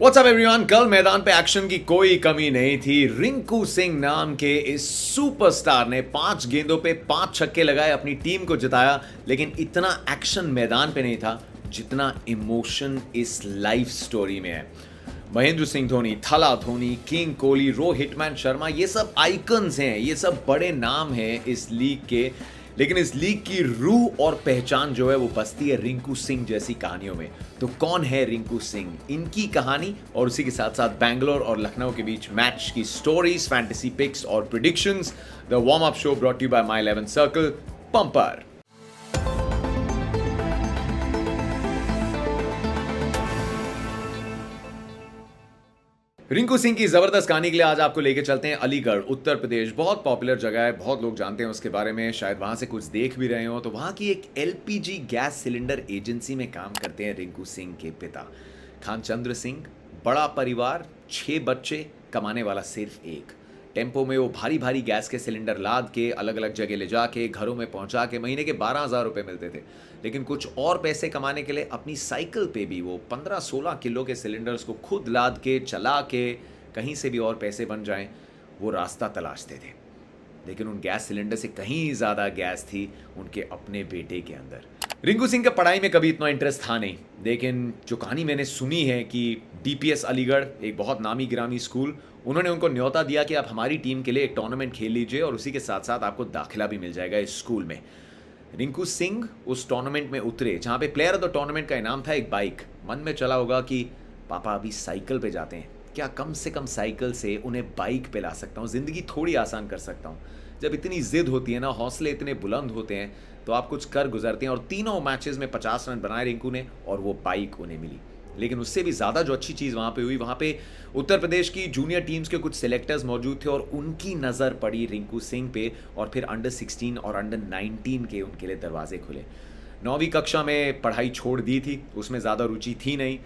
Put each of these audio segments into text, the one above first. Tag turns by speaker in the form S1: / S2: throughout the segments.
S1: WhatsApp everyone. कल मैदान पे एक्शन की कोई कमी नहीं थी। रिंकू सिंह नाम के इस सुपरस्टार ने 5 गेंदों पे 5 छक्के लगाए, अपनी टीम को जिताया। लेकिन इतना एक्शन मैदान पे नहीं था जितना इमोशन इस लाइफ स्टोरी में है। महेंद्र सिंह धोनी, थला धोनी, किंग कोहली, रोहित शर्मा, ये सब आइकन्स हैं, ये सब बड़े नाम हैं इस लीग के। लेकिन इस लीग की रूह और पहचान जो है वो बसती है रिंकू सिंह जैसी कहानियों में। तो कौन है रिंकू सिंह, इनकी कहानी और उसी के साथ साथ बैंगलोर और लखनऊ के बीच मैच की स्टोरीज, फैंटेसी पिक्स और predictions. The warm up show brought you by My 11 circle pumper. Rinku Singh की जबरदस्त कहानी के लिए आज आपको लेके चलते हैं अलीगढ़, उत्तर प्रदेश। बहुत पॉपुलर जगह है, बहुत लोग जानते हैं उसके बारे में, शायद वहां से कुछ देख भी रहे हो। तो वहां की एक एलपीजी गैस सिलेंडर एजेंसी में काम करते हैं रिंकू सिंह के पिता खानचंद्र सिंह। बड़ा परिवार, 6 बच्चे, कमाने वाला सिर्फ एक। टेम्पो में वो भारी भारी गैस के सिलेंडर लाद के अलग अलग जगह ले जाके घरों में पहुंचा के महीने के 12,000 रुपये मिलते थे। लेकिन कुछ और पैसे कमाने के लिए अपनी साइकिल पे भी वो 15-16 किलो के सिलेंडर्स को खुद लाद के चला के कहीं से भी और पैसे बन जाएं वो रास्ता तलाशते थे। लेकिन उन गैस सिलेंडर से कहीं ज़्यादा गैस थी उनके अपने बेटे के अंदर। रिंकू सिंह का पढ़ाई में कभी इतना इंटरेस्ट था नहीं, लेकिन जो कहानी मैंने सुनी है कि डीपीएस अलीगढ़, एक बहुत नामी गिरामी स्कूल, उन्होंने उनको न्योता दिया कि आप हमारी टीम के लिए एक टूर्नामेंट खेल लीजिए और उसी के साथ साथ आपको दाखिला भी मिल जाएगा इस स्कूल में। रिंकू सिंह उस टूर्नामेंट में उतरे जहाँ पे प्लेयर ऑफ द टूर्नामेंट का इनाम था एक बाइक। मन में चला होगा कि पापा अभी साइकिल पे जाते हैं, क्या कम से कम साइकिल से उन्हें बाइक पे ला सकता हूँ, ज़िंदगी थोड़ी आसान कर सकता हूँ। जब इतनी जिद होती है ना, हौसले इतने बुलंद होते हैं तो आप कुछ कर गुजरते हैं। और तीनों मैचेस में 50 रन बनाए रिंकू ने और वो बाइक उन्हें मिली। लेकिन उससे भी ज़्यादा जो अच्छी चीज़ वहाँ पे हुई, वहाँ पे उत्तर प्रदेश की जूनियर टीम्स के कुछ सिलेक्टर्स मौजूद थे और उनकी नज़र पड़ी रिंकू सिंह पे। और फिर अंडर 16 और अंडर 19 के उनके लिए दरवाजे खुले। 9वीं कक्षा में पढ़ाई छोड़ दी थी, उसमें ज़्यादा रुचि थी नहीं।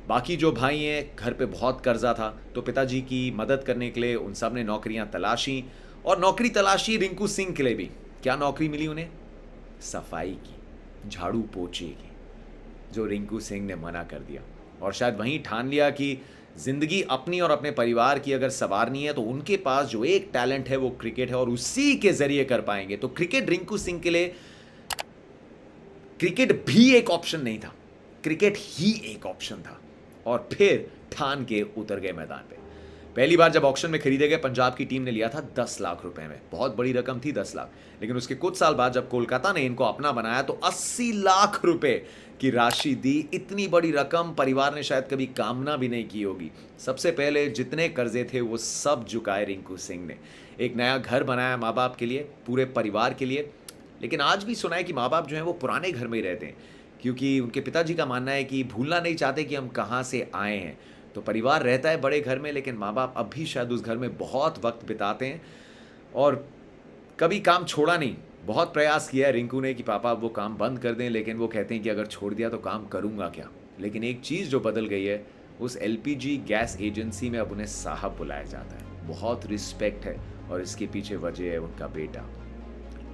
S1: बाकी जो भाई हैं, घर पे बहुत कर्जा था, तो पिताजी की मदद करने के लिए उन सब ने नौकरियाँ तलाशी और नौकरी तलाशी रिंकू सिंह के लिए भी। क्या नौकरी मिली उन्हें? सफाई की, झाड़ू पोछे की, जो रिंकू सिंह ने मना कर दिया। और शायद वहीं ठान लिया कि ज़िंदगी अपनी और अपने परिवार की अगर संवारनी है तो उनके पास जो एक टैलेंट है वो क्रिकेट है और उसी के ज़रिए कर पाएंगे। तो क्रिकेट रिंकू सिंह के लिए क्रिकेट भी एक ऑप्शन नहीं था, क्रिकेट ही एक ऑप्शन था। और फिर ठान के उतर गए मैदान पे। पहली बार जब ऑक्शन में खरीदे गए, पंजाब की टीम ने लिया था 10 लाख रुपए में। बहुत बड़ी रकम थी 10 लाख। लेकिन उसके कुछ साल बाद जब कोलकाता ने इनको अपना बनाया तो 80 लाख रुपए की राशि दी। इतनी बड़ी रकम परिवार ने शायद कभी कामना भी नहीं की होगी। सबसे पहले जितने कर्जे थे वो सब चुकाए रिंकू सिंह ने। एक नया घर बनाया माँ बाप के लिए, पूरे परिवार के लिए। लेकिन आज भी सुना है कि माँ बाप जो हैं वो पुराने घर में ही रहते हैं, क्योंकि उनके पिताजी का मानना है कि भूलना नहीं चाहते कि हम कहाँ से आए हैं। तो परिवार रहता है बड़े घर में, लेकिन माँ बाप अब भी शायद उस घर में बहुत वक्त बिताते हैं। और कभी काम छोड़ा नहीं। बहुत प्रयास किया है रिंकू ने कि पापा अब वो काम बंद कर दें, लेकिन वो कहते हैं कि अगर छोड़ दिया तो काम करूँगा क्या। लेकिन एक चीज़ जो बदल गई है, उस एलपीजी गैस एजेंसी में अब उन्हें साहब बुलाया जाता है। बहुत रिस्पेक्ट है और इसके पीछे वजह है उनका बेटा।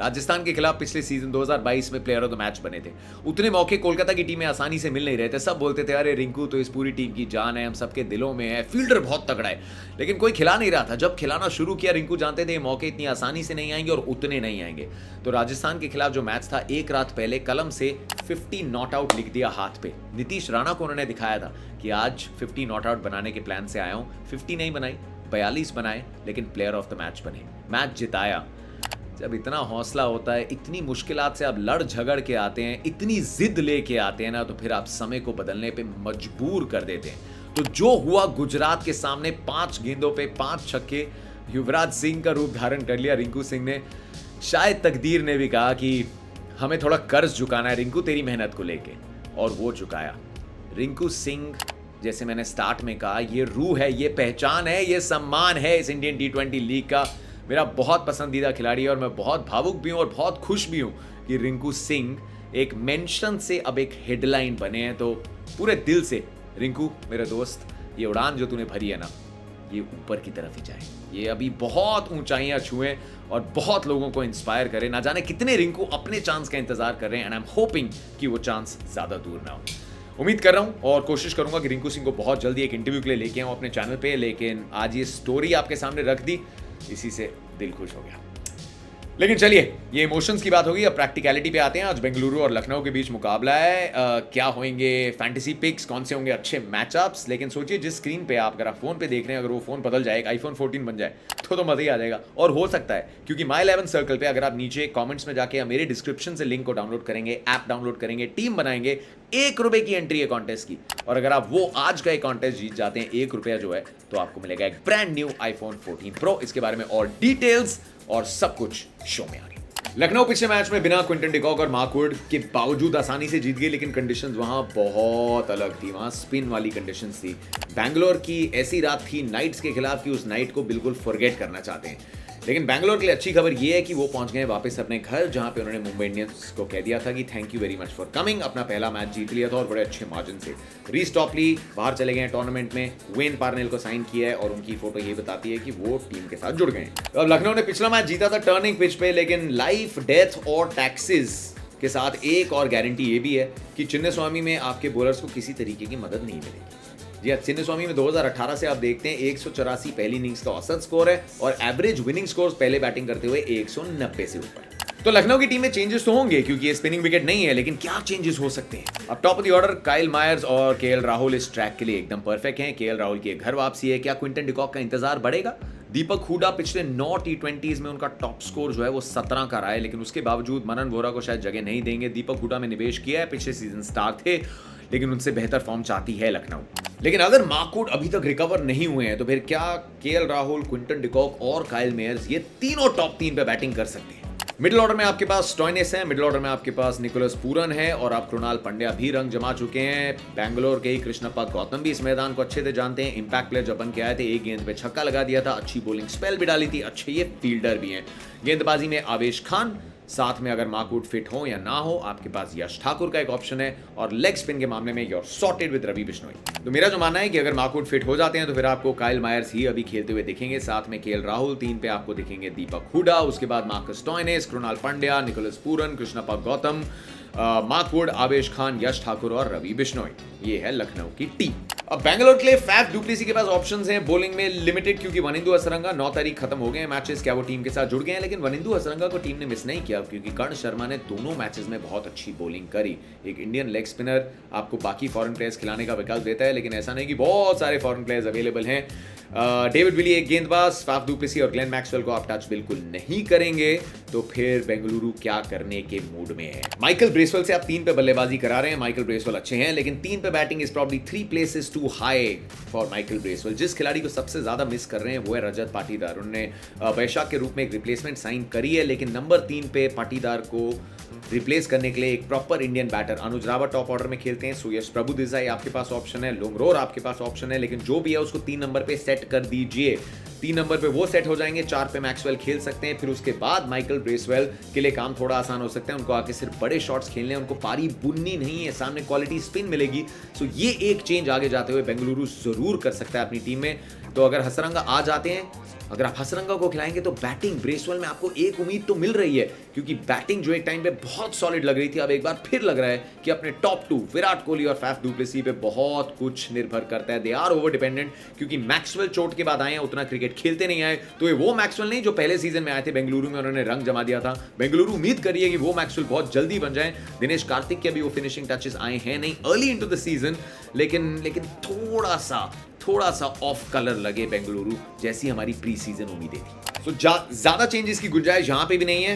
S1: राजस्थान के खिलाफ पिछले सीजन 2022 में प्लेयर ऑफ द मैच बने थे। उतने मौके कोलकाता की टीम में आसानी से मिल नहीं रहे थे। सब बोलते थे अरे रिंकू तो इस पूरी टीम की जान है, हम सबके दिलों में है, फील्डर बहुत तगड़ा है। लेकिन कोई खिला नहीं रहा था। जब खिलाना शुरू किया, रिंकू जानते थे ये मौके इतनी आसानी से नहीं आएंगे और उतने नहीं आएंगे। तो राजस्थान के खिलाफ जो मैच था, एक रात पहले कलम से 50 नॉट आउट लिख दिया हाथ पे। नीतीश राणा को उन्होंने दिखाया था कि आज 50 नॉट आउट बनाने के प्लान से आया हूँ। 50 नहीं बनाई, 42 बनाए, लेकिन प्लेयर ऑफ द मैच बने, मैच जिताया। जब इतना हौसला होता है, इतनी मुश्किलात से आप लड़ झगड़ के आते हैं, इतनी जिद लेके आते हैं ना, तो फिर आप समय को बदलने पे मजबूर कर देते हैं। तो जो हुआ गुजरात के सामने, 5 गेंदों पे 5 छक्के, युवराज सिंह का रूप धारण कर लिया रिंकू सिंह ने। शायद तकदीर ने भी कहा कि हमें थोड़ा कर्ज चुकाना है रिंकू तेरी मेहनत को लेके, और वो चुकाया। रिंकू सिंह, जैसे मैंने स्टार्ट में कहा, ये रूह है, ये पहचान है, ये सम्मान है इस इंडियन T20 लीग का। मेरा बहुत पसंदीदा खिलाड़ी है और मैं बहुत भावुक भी हूँ और बहुत खुश भी हूँ कि रिंकू सिंह एक मेंशन से अब एक हेडलाइन बने हैं। तो पूरे दिल से रिंकू मेरे दोस्त, ये उड़ान जो तूने भरी है ना, ये ऊपर की तरफ ही जाए, ये अभी बहुत ऊंचाइयां छुएं और बहुत लोगों को इंस्पायर करें। ना जाने कितने रिंकू अपने चांस का इंतजार कर रहे हैं, एंड आई एम होपिंग कि वो चांस ज्यादा दूर ना हो। उम्मीद कर रहा हूँ और कोशिश करूंगा कि रिंकू सिंह को बहुत जल्दी एक इंटरव्यू के लिए लेके आऊँ अपने चैनल पे, लेकिन आज ये स्टोरी आपके सामने रख दी, इसी से दिल खुश हो गया। लेकिन चलिए, ये इमोशंस की बात होगी, अब प्रैक्टिकलिटी पे आते हैं। आज बेंगलुरु और लखनऊ के बीच मुकाबला है। क्या होंगे फैंटेसी पिक्स, कौन से होंगे अच्छे मैचअप्स। लेकिन सोचिए, जिस स्क्रीन पे अगर आप फोन पे देख रहे हैं, अगर वो फोन बदल जाए, आईफोन 14 बन जाए तो मजा ही आ जाएगा। और हो सकता है, क्योंकि माई 11 सर्कल पे अगर आप नीचे कॉमेंट्स में जाके या मेरे डिस्क्रिप्शन से लिंक को डाउनलोड करेंगे, ऐप डाउनलोड करेंगे, टीम बनाएंगे, ₹1 की एंट्री है कॉन्टेस्ट की, और अगर आप वो आज का एक कॉन्टेस्ट जीत जाते हैं, ₹1 जो है, तो आपको मिलेगा एक ब्रांड न्यू आईफोन 14 प्रो। इसके बारे में और डिटेल्स और सब कुछ शो में आगे। लखनऊ पिछले मैच में बिना क्विंटन डिकॉक और मार्क वुड के बावजूद आसानी से जीत गई, लेकिन कंडीशंस वहां बहुत अलग थी। वहां स्पिन वाली कंडीशंस थी। बैंगलोर की ऐसी रात थी नाइट्स के खिलाफ कि उस नाइट को बिल्कुल फॉरगेट करना चाहते हैं। लेकिन बैंगलोर के लिए अच्छी खबर यह है कि वो पहुंच गए वापस अपने घर, जहां पे उन्होंने मुंबई इंडियंस को कह दिया था कि thank you very much for coming. अपना पहला मैच जीत लिया था और बड़े अच्छे मार्जिन से। रीस टॉपली बाहर चले गए टूर्नामेंट में, वेन पार्नेल को साइन किया है और उनकी फोटो ये बताती है कि वो टीम के साथ जुड़ गए। तो अब लखनऊ ने पिछला मैच जीता था टर्निंग पिच पे, लेकिन लाइफ, डेथ और टैक्सेस के साथ एक और गारंटी ये भी है कि चिन्नस्वामी में आपके बॉलर्स को किसी तरीके की मदद नहीं मिलेगी। जी हाँ, चिन्नस्वामी में 2018 से आप देखते हैं 184 पहली इनिंग्स का औसत स्कोर है और एवरेज विनिंग स्कोर पहले बैटिंग करते हुए 190 से ऊपर। तो लखनऊ की टीम में चेंजेस तो होंगे क्योंकि ये स्पिनिंग विकेट नहीं है, लेकिन क्या चेंजेस हो सकते हैं। अब top of the order Kyle Mayers और केएल राहुल इस ट्रैक के लिए एकदम परफेक्ट हैं। केएल राहुल की घर वापसी है। क्या क्विंटन डिकॉक का इंतजार बढ़ेगा? दीपक हुडा पिछले 9 T20s में उनका टॉप स्कोर जो है वो 17 का रहा है, लेकिन उसके बावजूद मनन वोरा को शायद जगह नहीं देंगे। दीपक हुडा में निवेश किया है, पिछले सीजन स्टार थे, लेकिन उनसे बेहतर फॉर्म चाहती है लखनऊ। लेकिन अगर मार्क वुड अभी तक रिकवर नहीं हुए हैं, तो फिर क्या केएल राहुल, क्विंटन डिकॉक और काइल मेयर्स ये तीनों टॉप 3 पे बैटिंग कर सकते हैं? मिडिल ऑर्डर में आपके पास स्टॉइनिस है, मिडिल ऑर्डर में आपके पास निकोलस पूरन है और आप कृणाल पंड्या भी रंग जमा चुके हैं। बैंगलोर के ही कृष्णप्पा गौतम भी इस मैदान को अच्छे से जानते हैं। इंपैक्ट प्लेयर जब बन के आए थे, एक गेंद पे छक्का लगा दिया था, अच्छी बॉलिंग स्पेल भी डाली थी, अच्छे ये फील्डर भी हैं। गेंदबाजी में आवेश खान, साथ में अगर मार्क वुड फिट हो या ना हो, आपके पास यश ठाकुर का एक ऑप्शन है, और लेग स्पिन के मामले में you're sorted with Ravi Bishnoi. तो मेरा जो मानना है कि अगर मार्क वुड फिट हो जाते हैं तो फिर आपको काइल मायर्स ही अभी खेलते हुए दिखेंगे, साथ में केएल राहुल। 3 पे आपको दिखेंगे दीपक हुडा, उसके बाद Marcus Stoinis, Krunal Pandya, Nicholas Pooran, Krishnappa Gowtham, Mark Wood, Avesh Khan, यश ठाकुर और रवि बिश्नोई। ये है लखनऊ की टीम। अब बैंगलोर के लिए फैफ डुप्लेसी के पास ऑप्शंस हैं बॉलिंग में लिमिटेड, क्योंकि वनिंदु हसरंगा 9 तारीख खत्म हो गए हैं मैचेस। क्या वो टीम के साथ जुड़ गए हैं? लेकिन वनिंदु हसरंगा को टीम ने मिस नहीं किया, क्योंकि कर्ण शर्मा ने दोनों मैचेस में बहुत अच्छी बॉलिंग करी। एक इंडियन लेग स्पिनर आपको बाकी फॉरेन प्लेयर्स खिलाने का विकल्प देता है, लेकिन ऐसा नहीं कि बहुत सारे फॉरेन प्लेयर्स अवेलेबल हैं। डेविड विली एक गेंदबाज, फैफ डुप्लेसी और ग्लेन मैक्सवेल को आप टच बिल्कुल नहीं करेंगे, तो फिर बेंगलुरु क्या करने के मूड में है? माइकल ब्रेसवेल से आप 3 पे बल्लेबाजी करा रहे हैं। माइकल ब्रेसवेल अच्छे हैं, लेकिन 3 पे batting is probably 3 places too high for Michael Bracewell. जिस खिलाड़ी को सबसे ज्यादा मिस कर रहे हैं वो है रजत पाटीदार। उन्होंने वैशाख के रूप में एक रिप्लेसमेंट साइन करी है, लेकिन नंबर 3 पे पाटीदार को रिप्लेस करने के लिए एक प्रॉपर इंडियन बैटर अनुज रावत टॉप ऑर्डर में खेलते हैं। सुयश प्रभु देसाई आपके पास ऑप्शन है, लोमरोर आपके पास ऑप्शन है, लेकिन जो भी है उसको 3 नंबर पे सेट कर दीजिए। 3 नंबर पे वो सेट हो जाएंगे, 4 पे मैक्सवेल खेल सकते हैं। फिर उसके बाद माइकल ब्रेसवेल के लिए काम थोड़ा आसान हो सकता है। उनको आके सिर्फ बड़े शॉट्स खेलने हैं, उनको पारी बुननी नहीं है, सामने क्वालिटी स्पिन मिलेगी। सो ये एक चेंज आगे जाते हुए बेंगलुरु जरूर कर सकता है अपनी टीम में। तो अगर हसरंगा आ जाते हैं, अगर आप हसरंगा को खिलाएंगे तो बैटिंग ब्रेसवेल में आपको एक उम्मीद तो मिल रही है, क्योंकि बैटिंग जो एक टाइम पे बहुत सॉलिड लग रही थी, अब एक बार फिर लग रहा है कि अपने टॉप 2 विराट कोहली और फैफ डुप्लेसी पे बहुत कुछ निर्भर करता है। दे आर ओवर डिपेंडेंट, क्योंकि मैक्सवेल चोट के बाद आए हैं, उतना क्रिकेट खेलते नहीं आए। तो ये वो मैक्सवेल नहीं जो पहले सीजन में आए थे बेंगलुरु में, उन्होंने रंग जमा दिया था। बेंगलुरु उम्मीद करिए कि वो मैक्सवेल बहुत जल्दी बन जाए। दिनेश कार्तिक के भी वो फिनिशिंग टचेस आए हैं नहीं अर्ली इनटू द सीजन, लेकिन थोड़ा सा ऑफ कलर लगे बेंगलुरु, जैसी हमारी प्री सीजन उम्मीदें थी। तो ज्यादा चेंजेस की गुंजाइश यहां पे भी नहीं है।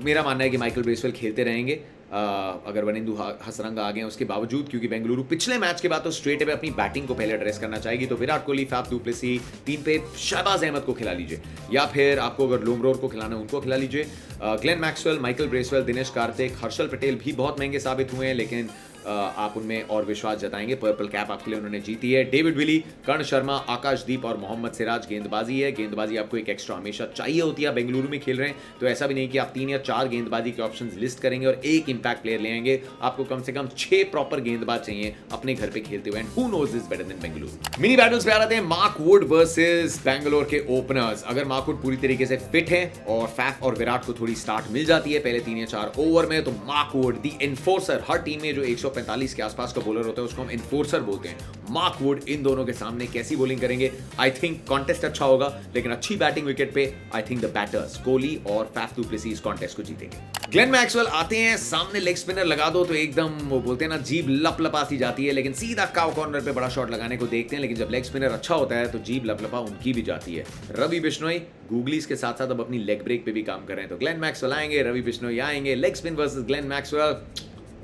S1: मेरा मानना है कि माइकल ब्रेसवेल खेलते रहेंगे अगर वनिंदु हसरंगा आ गए उसके बावजूद, क्योंकि बेंगलुरु पिछले मैच के बाद तो स्ट्रेट अवे अपनी बैटिंग को पहले एड्रेस करना चाहेगी। तो विराट कोहली, फैफ डुप्लेसी, 3 पे शहबाज अहमद को खिला लीजिए, या फिर आपको अगर लोमरोर को खिलाना है उनको खिला लीजिए। Glenn Maxwell, Michael Bracewell, Dinesh Karthik, Harshal Patel भी बहुत महंगे साबित हुए हैं, लेकिन आप उनमें और विश्वास जताएंगे। पर्पल कैप आपके लिए उन्होंने जीती है। डेविड विली, कर्ण शर्मा, आकाशदीप और मोहम्मद सिराज गेंदबाजी है। गेंदबाजी आपको एक एक्स्ट्रा हमेशा चाहिए होती है। बेंगलुरु में खेल रहे हैं तो ऐसा भी नहीं कि आप 3 या 4 गेंदबाजी के ऑप्शंस लिस्ट करेंगे और एक इंपैक्ट प्लेयर ले आएंगे। आपको कम से कम 6 प्रॉपर गेंदबाज चाहिए अपने घर पे खेलते हुए। And who knows this better than Bengaluru. Mini battles पे आ रहे हैं मार्क वुड वर्सेस बैंगलोर के ओपनर्स। अगर मार्क वुड पूरी तरीके से फिट है और फैफ और विराट को थोड़ी स्टार्ट मिल जाती है पहले 3 या 4 ओवर में, तो Mark Wood the enforcer, her team में जो 145 के आसपास का बॉलर होता है, उसको हम इन्फोर्सर बोलते हैं। मार्क वुड इन दोनों के सामने कैसी बॉलिंग करेंगे? आई थिंक कॉन्टेस्ट अच्छा होगा, लेकिन अच्छी बैटिंग विकेट पे I think the batters Kohli और फैफ डू प्लेसिस कॉन्टेस्ट को जीतेंगे। ग्लेन मैक्सवेल आते हैं, सामने लेग स्पिनर लगा दो तो एकदम वो बोलते हैं ना, जीभ लपलपाती जाती है, लेकिन सीधा काव कॉर्नर पे बड़ा शॉट लगाने को देखते हैं, लेकिन जब लेग स्पिनर अच्छा होता है तो जीभ लपलपा उनकी भी जाती है। रवि बिश्नोई गूगलीज के साथ साथ अब अपनी लेग ब्रेक पे भी काम कर रहे हैं, तो ग्लेन मैक्सवेल आएंगे, रवि बिश्नोई आएंगे, leg spin versus Glenn Maxwell,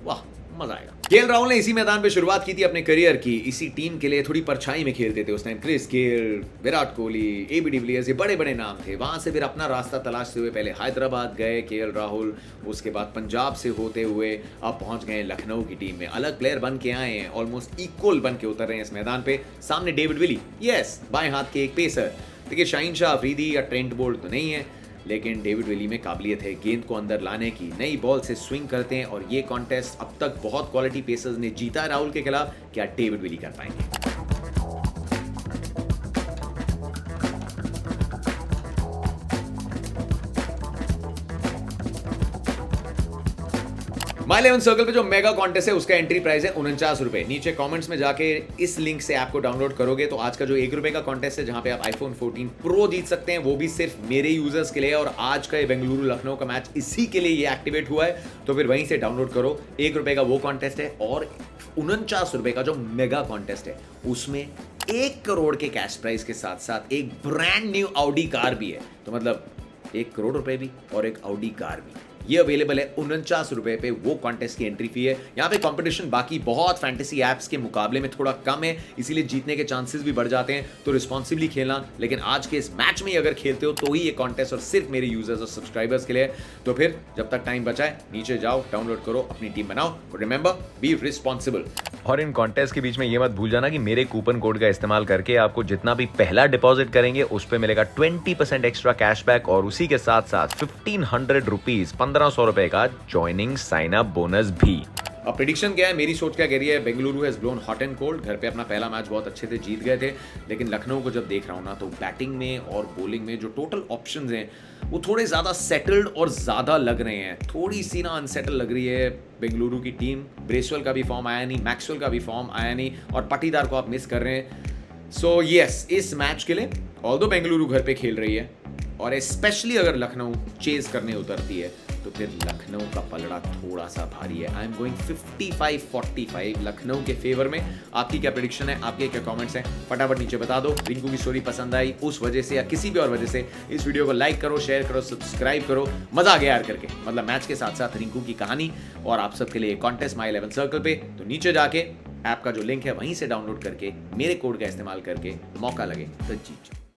S1: वाह मजा आएगा। केएल राहुल ने इसी मैदान पे शुरुआत की थी अपने करियर की, इसी टीम के लिए थोड़ी परछाई में खेलते थे उस time. Chris Gayle, Virat Kohli, AB de Villiers, ये बड़े बड़े नाम थे। वहां से फिर अपना रास्ता तलाशते हुए पहले हैदराबाद गए केएल राहुल, उसके बाद पंजाब से होते हुए अब पहुंच गए लखनऊ की टीम में। अलग प्लेयर बन के आए हैं, ऑलमोस्ट इक्वल बन के उतर रहे हैं इस मैदान पे। सामने डेविड विली, यस बाएं हाथ के एक पेसर। देखिए शाहीन शाह अफरीदी या ट्रेंट बोल्ट तो नहीं है, लेकिन डेविड विली में काबिलियत है गेंद को अंदर लाने की, नई बॉल से स्विंग करते हैं, और ये कॉन्टेस्ट अब तक बहुत क्वालिटी पेसर्स ने जीता है राहुल के खिलाफ। क्या डेविड विली कर पाएंगे? माई 11 सर्कल पे जो मेगा कॉन्टेस्ट है उसका एंट्री प्राइस है 49 रुपए। नीचे कमेंट्स में जाके इस लिंक से ऐप को डाउनलोड करोगे तो आज का जो 1 रुपए का कॉन्टेस्ट है जहां पे आप आईफोन 14 प्रो जीत सकते हैं, वो भी सिर्फ मेरे यूजर्स के लिए। और आज का ये बेंगलुरु लखनऊ का मैच इसी के लिए ये एक्टिवेट हुआ है, तो फिर वहीं से डाउनलोड करो। 1 रुपए का वो कॉन्टेस्ट है, और 49 रुपए का जो मेगा कॉन्टेस्ट है उसमें 1 करोड़ के कैश प्राइस के साथ साथ एक ब्रांड न्यू ऑडी कार भी है। तो मतलब 1 करोड़ रुपए भी और एक ऑडी कार भी, ये अवेलेबल है 49 रुपए पे। वो कॉन्टेस्ट की एंट्री फी है। यहाँ पे कंपटीशन बाकी बहुत फैंटेसी एप्स के मुकाबले में थोड़ा कम है, इसीलिए जीतने के चांसेस भी बढ़ जाते हैं, तो रिस्पॉन्सिबली खेलना। लेकिन आज के इस मैच में अगर खेलते हो तो ही ये कॉन्टेस्ट और सिर्फ मेरे यूजर्स और सब्सक्राइबर्स के लिए। तो फिर जब तक टाइम बचा है नीचे जाओ, डाउनलोड करो, अपनी टीम बनाओ, रिमेंबर बी रिस्पॉन्सिबल।
S2: और इन कॉन्टेस्ट के बीच में ये मत भूल जाना कि मेरे कूपन कोड का इस्तेमाल करके आपको जितना भी पहला डिपॉजिट करेंगे उस पे मिलेगा 20% एक्स्ट्रा कैशबैक, और उसी के साथ साथ 1500 रुपीज 1500 रुपए का ज्वाइनिंग साइन अप बोनस भी।
S1: अब प्रेडिक्शन क्या है, मेरी सोच क्या कह रही है? Bengaluru has blown hot and cold. घर पे अपना पहला मैच बहुत अच्छे से जीत गए थे, लेकिन लखनऊ को जब देख रहा हूं ना, तो बैटिंग में और बॉलिंग में जो टोटल ऑप्शंस हैं वो थोड़े ज़्यादा सेटल्ड और ज़्यादा लग रहे हैं। थोड़ी सी ना अनसेटल लग रही है बेंगलुरु की टीम। ब्रेसवेल का भी फॉर्म आया नहीं, मैक्सवेल का भी फॉर्म आया नहीं, और पटीदार को आप मिस कर रहे हैं। सो यस, इस मैच के लिए ऑल्दो बेंगलुरु घर पे खेल रही है, और स्पेशली अगर लखनऊ चेज करने उतरती है तो फिर लखनऊ का पलड़ा थोड़ा सा भारी है। आई एम गोइंग 55-45 लखनऊ के फेवर में। आपकी क्या प्रेडिक्शन है? आपके क्या कमेंट्स हैं? फटाफट नीचे बता दो। रिंकू की स्टोरी पसंद आई उस वजह से या किसी भी और वजह से, इस वीडियो को लाइक करो, शेयर करो, सब्सक्राइब करो। मजा आ गया यार करके, मतलब मैच के साथ साथ रिंकू की कहानी और आप सबके लिए कॉन्टेस्ट माई 11 सर्कल पे। तो नीचे जाके ऐप का जो लिंक है वहीं से डाउनलोड करके मेरे कोड का इस्तेमाल करके मौका लगे तो जीत जाओ।